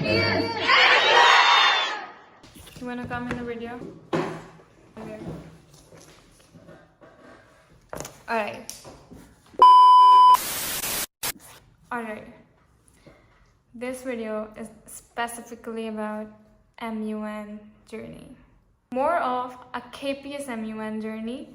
You wanna come in the video? Okay. Alright. This video is specifically about MUN journey. More of a KPSMUN journey.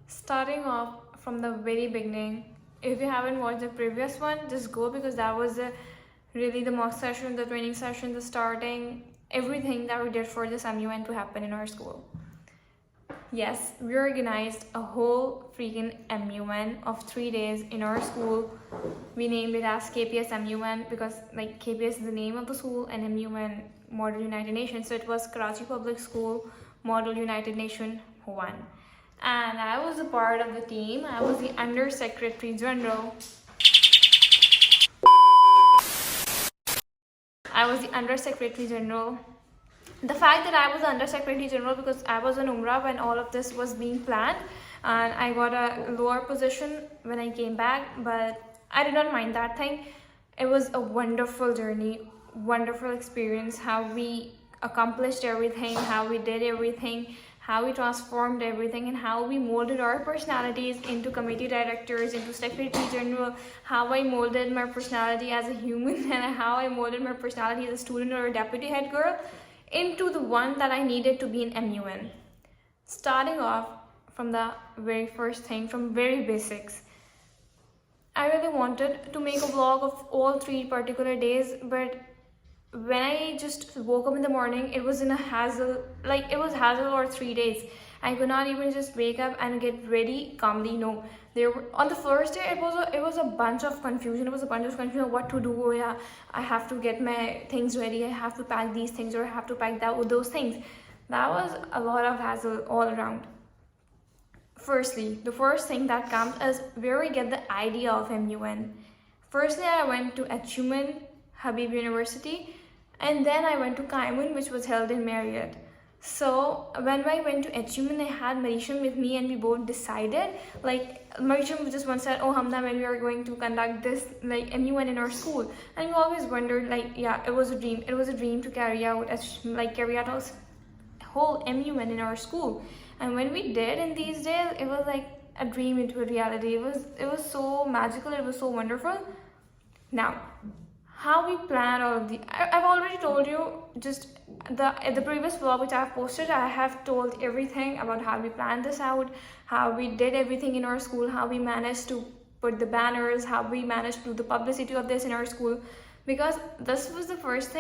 Starting off from the very beginning. If you haven't watched the previous one, just go, because that was really the mock session, the training session, the starting, everything that we did for this MUN to happen in our school. Yes, we organized a whole freaking MUN of 3 days in our school. We named it as KPSMUN because like KPS is the name of the school and MUN Model United Nation. So it was Karachi Public School Model United Nation 1. And I was a part of the team. I was the Under Secretary General. The fact that I was the Under Secretary General because I was on Umrah when all of this was being planned, and I got a lower position when I came back, but I did not mind that thing. It was a wonderful journey, wonderful experience, how we accomplished everything, how we did everything, how we transformed everything, and how we molded our personalities into committee directors, into secretary general, how I molded my personality as a human and how I molded my personality as a student or a deputy head girl into the one that I needed to be in MUN. Starting off from the very first thing, from very basics. I really wanted to make a vlog of all 3 particular days, but when I just woke up in the morning, it was in a hassle, like it was hassle or 3 days. I could not even just wake up and get ready calmly. No, on the first day it was a bunch of confusion. It was a bunch of confusion of what to do. Oh yeah, I have to get my things ready, I have to pack these things, or I have to pack those things. That was a lot of hassle all around. Firstly, the first thing that comes is where we get the idea of MUN. Firstly, I went to KpsMUN Habib University, and then I went to KpsMUN, which was held in Marriott. So when I went to KpsMUN, I had Marisham with me, and we both decided, like Marisham just once said, oh Hamda, when we are going to conduct this like MUN in our school. And we always wondered, like, yeah, it was a dream to carry out a whole MUN in our school. And when we did in these days, it was like a dream into a reality. It was so magical, it was so wonderful. Now, how we plan all of the, I've already told you, just the previous vlog which I have posted, I have told everything about how we planned this out, how we did everything in our school, how we managed to put the banners, how we managed to do the publicity of this in our school, because this was the first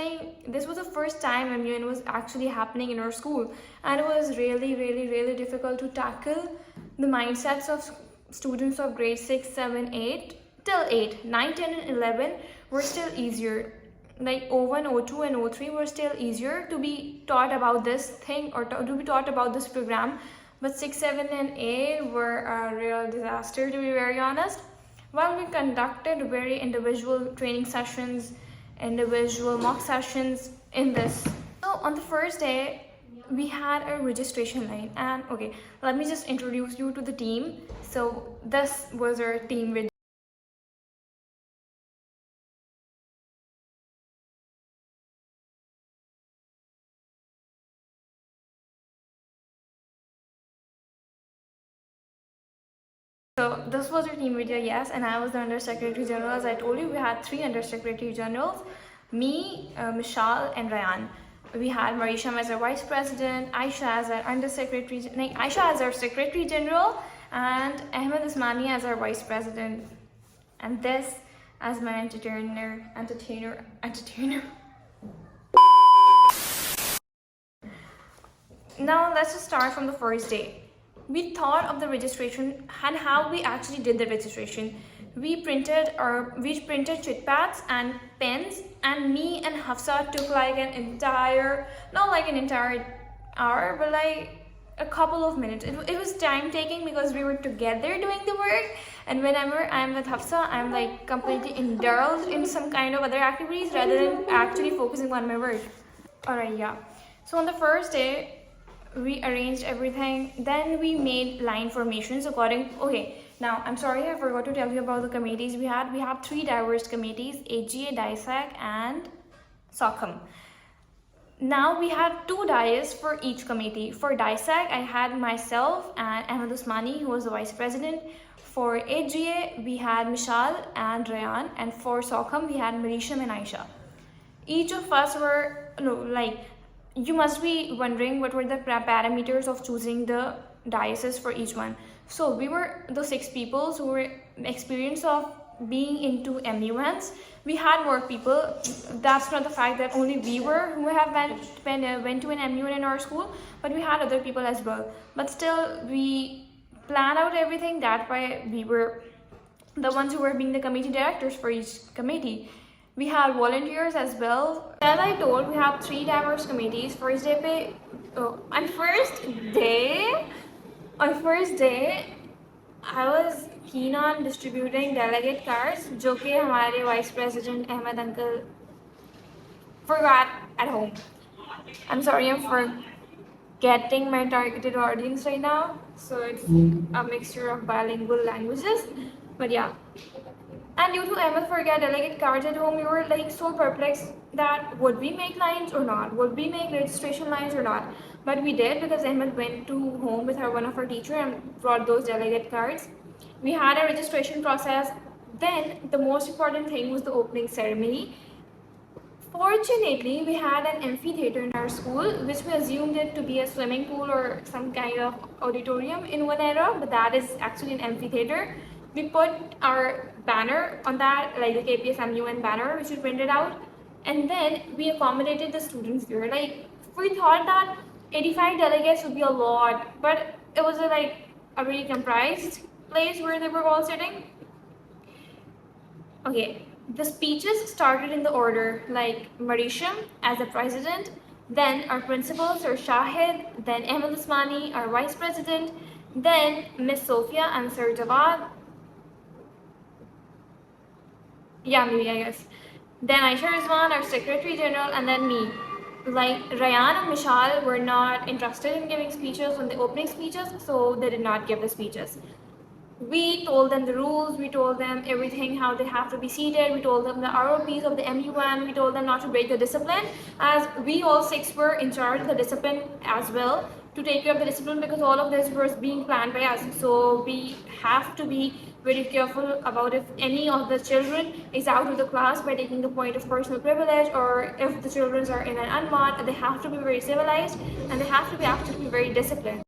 time MUN was actually happening in our school, and it was really difficult to tackle the mindsets of students of grade 6, 7, 8 till 8, 9, 10 and 11 were still easier. Like O1, O2 and O3 were still easier to be taught about this thing or to be taught about this program, but 6, 7 and 8 were a real disaster, to be very honest. While we conducted very individual training sessions, individual mock sessions in this. So on the first day, we had a registration line, and okay, let me just introduce you to the team. So this was our team. So this was your team video, yes, and I was the Under Secretary General. As I told you, we had 3 Under Secretary Generals, me, Mishal and Ryan. We had Marisham as our Vice President, Aisha as our Under Secretary, Aisha as our Secretary General, and Ahmed Usmani as our Vice President, and this as my entertainer. Now let's just start from the first day. We thought of the registration and how we actually did the registration. We printed chit pads and pens, and me and Hafsa took like an entire, not like an entire hour, but like a couple of minutes. It was time taking because we were together doing the work, and whenever I'm with Hafsa, I'm like completely indulged in some kind of other activities rather than actually focusing on my work. Alright, yeah. So on the first day, we arranged everything. Then we made line formations according, okay, Now, I'm sorry, I forgot to tell you about the committees we had. We have three diverse committees: AGA, DISAC, and SOCM. Now we had two dais for each committee. For DISAC, I had myself and Ahmed Usmani, who was the vice president. For AGA, we had Mishal and Rayan, and for SOCM, we had Marisham and Aisha. Each of us were, no, like, you must be wondering what were the parameters of choosing the dioceses for each one. So we were the 6 people who were experienced of being into MUNs. We had more people. That's not the fact that only we were who have went to an MUN in our school, but we had other people as well. But still, we planned out everything. That way, we were the ones who were being the committee directors for each committee. We had volunteers as well. As I told, we have 3 diverse committees. On first day, I was keen on distributing delegate cards, जो कि हमारे vice president Ahmed uncle forgot at home. I'm sorry, I'm forgetting my targeted audience right now, so it's a mixture of bilingual languages. But yeah. And due to Ahmed forget delegate cards at home, we were like so perplexed that would we make lines or not? Would we make registration lines or not? But we did, because Ahmed went to home with one of our teacher and brought those delegate cards. We had a registration process. Then the most important thing was the opening ceremony. Fortunately, we had an amphitheater in our school, which we assumed it to be a swimming pool or some kind of auditorium in one era, but that is actually an amphitheater. We put our banner on that, like the KPSMUN banner, which we printed out, and then we accommodated the students there. Like, we thought that 85 delegates would be a lot, but it was a very comprised place where they were all sitting. Okay, the speeches started in the order, like Marisham as the president, then our principal, Sir Shahid, then Ahmed Usmani, our vice president, then Miss Sophia and Sir Jawad. Yeah, maybe, I guess. Then Aisha Rizwan, our secretary general, and then me. Like, Rayan and Mishal were not interested in giving speeches on the opening speeches, so they did not give the speeches. We told them the rules, we told them everything, how they have to be seated, we told them the ROPs of the MUN, we told them not to break the discipline, as we all 6 were in charge of the discipline as well, to take care of the discipline, because all of this was being planned by us. So we have to be very careful about if any of the children is out of the class by taking the point of personal privilege, or if the children are in an unmod, they have to be very civilized and they have to be actually very disciplined.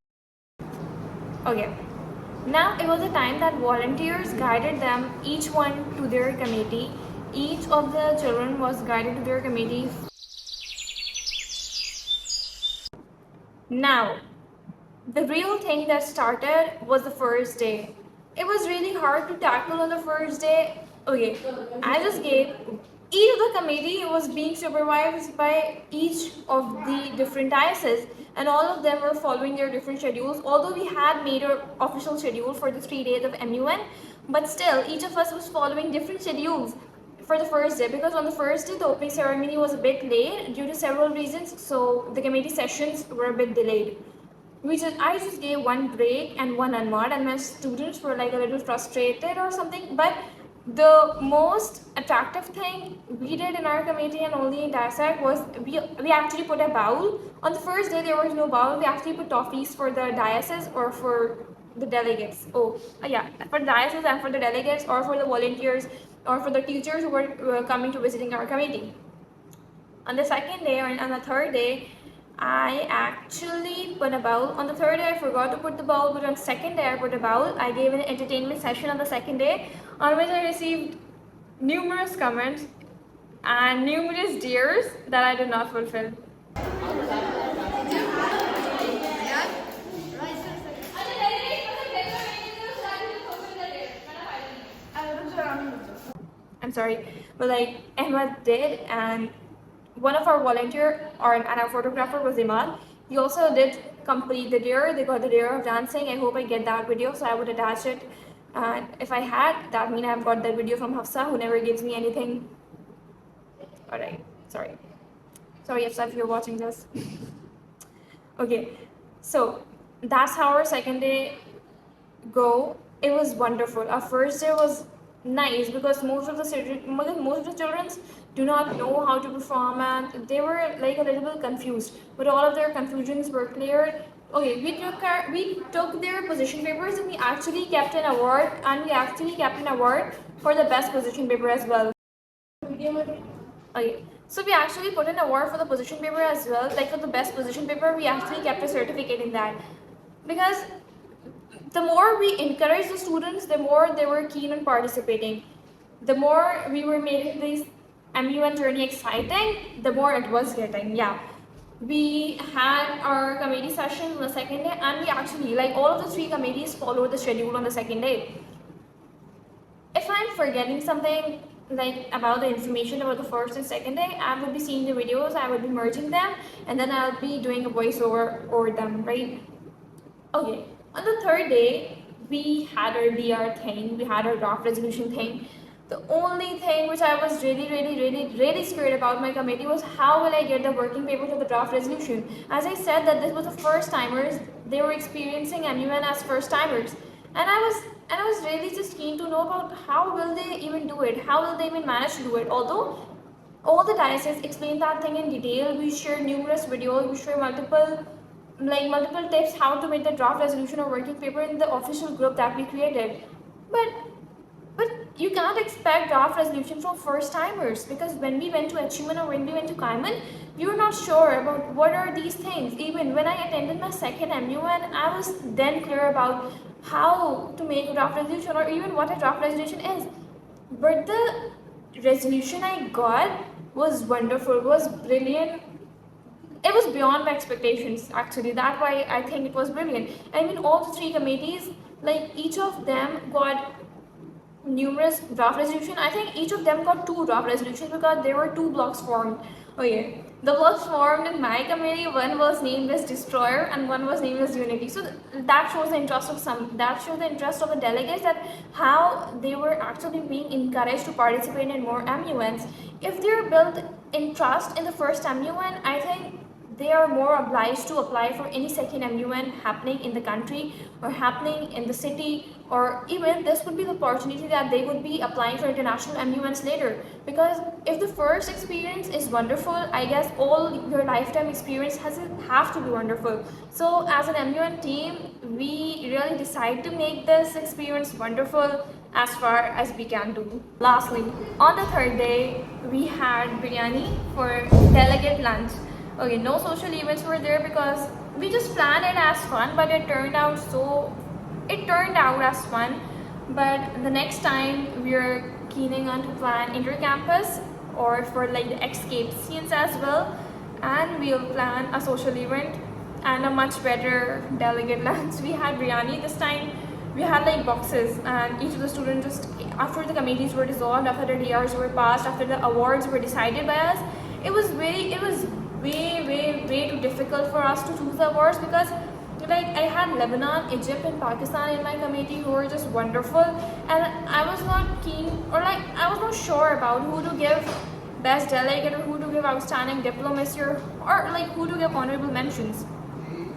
Okay. Now it was a time that volunteers guided them, each one to their committee. Each of the children was guided to their committee. Now, the real thing that started was the first day. It was really hard to tackle on the first day. Okay, I just gave each of the committee was being supervised by each of the different dioceses, and all of them were following their different schedules. Although we had made an official schedule for the 3 days of MUN, but still each of us was following different schedules for the first day, because on the first day the opening ceremony was a bit late due to several reasons, so the committee sessions were a bit delayed. I just gave one break and one unmod, and my students were like a little frustrated or something. But the most attractive thing we did in our committee, and only in DISAC, was we actually put a bowl. On the first day there was no bowl. We actually put toffees for the diocese or for the delegates. Yeah, for the diocese and for the delegates, or for the volunteers, or for the teachers who were coming to visiting our committee. On the second day, or on the third day, I actually put a bowl. On the third day I forgot to put the bowl, but on the second day I put a bowl. I gave an entertainment session on the second day, on which I received numerous comments and numerous dares that I did not fulfill. I'm sorry, but like Ahmed did, and one of our volunteer and our photographer was Imad. He also did complete the dare. They got the dare of dancing. I hope I get that video, so I would attach it. And if I had, that means I've got the video from Hafsa, who never gives me anything. Alright, sorry Hafsa, if you're watching this. Okay, so that's how our second day go. it was wonderful. Our first day was nice because most of the children do not know how to perform, and they were like a little bit confused. But all of their confusions were cleared. Okay, we took their position papers and we actually kept an award, for the best position paper as well. Okay. So we actually put an award for the position paper as well. Like for the best position paper, we actually kept a certificate in that. Because the more we encouraged the students, the more they were keen on participating. The more we were making this MUN journey exciting, the more it was getting. Yeah. We had our committee session on the second day, and we actually, like all of the 3 committees, followed the schedule on the second day. If I'm forgetting something like about the information about the first and second day, I would be seeing the videos, I would be merging them, and then I'll be doing a voiceover over them, right? Okay, on the third day, we had our DR thing, we had our draft resolution thing. The only thing which I was really scared about my committee was how will I get the working paper to the draft resolution. As I said that this was the first timers, they were experiencing MUN as first timers. And I was really just keen to know about how will they even do it, how will they even manage to do it. Although all the diocese explained that thing in detail, we shared numerous videos, we shared multiple tips how to make the draft resolution or working paper in the official group that we created. But you can't expect draft resolution from first timers, because when we went to HUMAN or when we went to KpsMun, we were not sure about what are these things. Even when I attended my second MUN, I was then clear about how to make a draft resolution or even what a draft resolution is. But the resolution I got was wonderful, was brilliant. It was beyond my expectations actually. That's why I think it was brilliant. I mean, all the 3 committees, like each of them got numerous draft resolution. I think each of them got 2 draft resolutions because there were 2 blocks formed. Okay, the blocks formed in my committee, one was named as Destroyer and one was named as Unity. So that shows the interest of the delegates, that how they were actually being encouraged to participate in more MUNs. If they're built in trust in the first MUN, I think they are more obliged to apply for any second MUN happening in the country or happening in the city, or even this would be the opportunity that they would be applying for international MUNs later. Because if the first experience is wonderful, I guess all your lifetime experience have to be wonderful. So as an MUN team, we really decide to make this experience wonderful as far as we can do. Lastly, on the third day, we had biryani for delegate lunch. Okay, no social events were there because we just planned it as fun, but it turned out as fun. But the next time we're keening on to plan inter-campus or for like the ex-KpsMUNs as well, and we'll plan a social event and a much better delegate lunch. We had biryani this time. We had like boxes, and each of the students, just after the committees were dissolved, after the DRs were passed, after the awards were decided by us, it was way too difficult for us to choose the awards, because like I had Lebanon, Egypt and Pakistan in my committee who were just wonderful, and I was not keen, or like I was not sure about who to give best delegate or who to give outstanding diplomacy, or like who to give honorable mentions.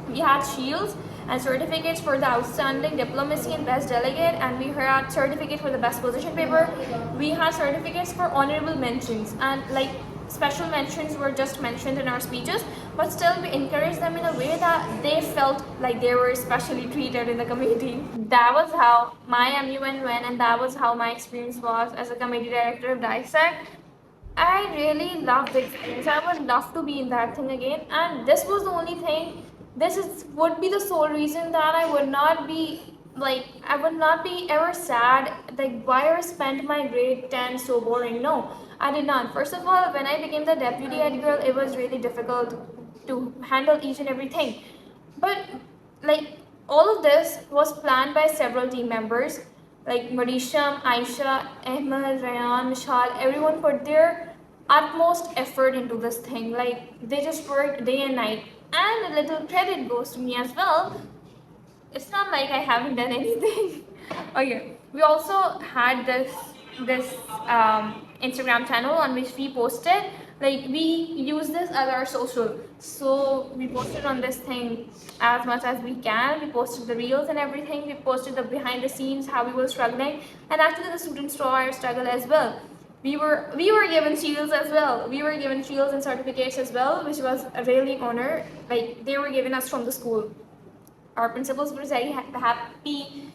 We had shields and certificates for the outstanding diplomacy and best delegate, and we had certificate for the best position paper. We had certificates for honorable mentions, and like special mentions were just mentioned in our speeches, but still we encouraged them in a way that they felt like they were specially treated in the committee. That was how my MUN went, and that was how my experience was as a committee director of DISEC. I really loved the experience. I would love to be in that thing again, and this was the only thing. Would be the sole reason that I would not be ever sad, like why I spent my grade 10 so boring. No, I did not. First of all, when I became the deputy head girl, it was really difficult to handle each and everything. But like all of this was planned by several team members, like Marisham, Aisha, Ahmed, Rayan, Mishal. Everyone put their utmost effort into this thing. Like they just worked day and night. And a little credit goes to me as well. It's not like I haven't done anything. Okay, we also had this Instagram channel on which we posted Like we use this as our social, so we posted on this thing as much as we can. We posted the reels and everything. We posted the behind the scenes, how we were struggling, and actually the students saw our struggle as well. We were given shields as well. We were given shields and certificates as well, which was a really honor. Like they were given us from the school. Our principals were very happy.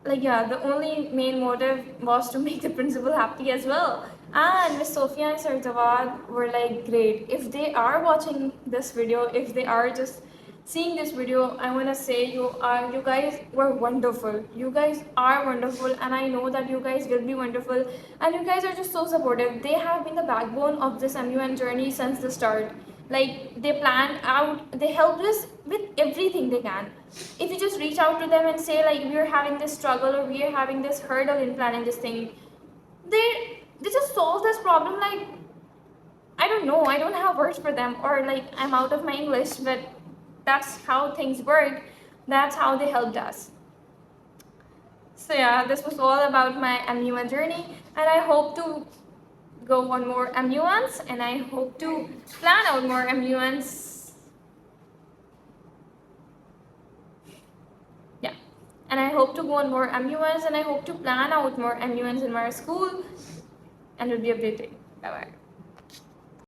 Like yeah, the only main motive was to make the principal happy as well. And Miss Sophia and Sir Jawad were like great. If they are watching this video, if they are just seeing this video, I want to say you guys were wonderful. You guys are wonderful, and I know that you guys will be wonderful, and you guys are just so supportive. They have been the backbone of this MUN journey since the start. Like they planned out, they helped us with everything they can. If you just reach out to them and say like we're having this struggle or we're having this hurdle in planning this thing, they just solve this problem. Like I don't know, I don't have words for them, or like I'm out of my English, but that's how things work. That's how they helped us. So yeah, this was all about my MUN journey, and I hope to go on more MUNs, and I hope to plan out more MUNs. Yeah, and I hope to go on more MUNs, and I hope to plan out more MUNs in my school, and it will be a great day. Bye bye.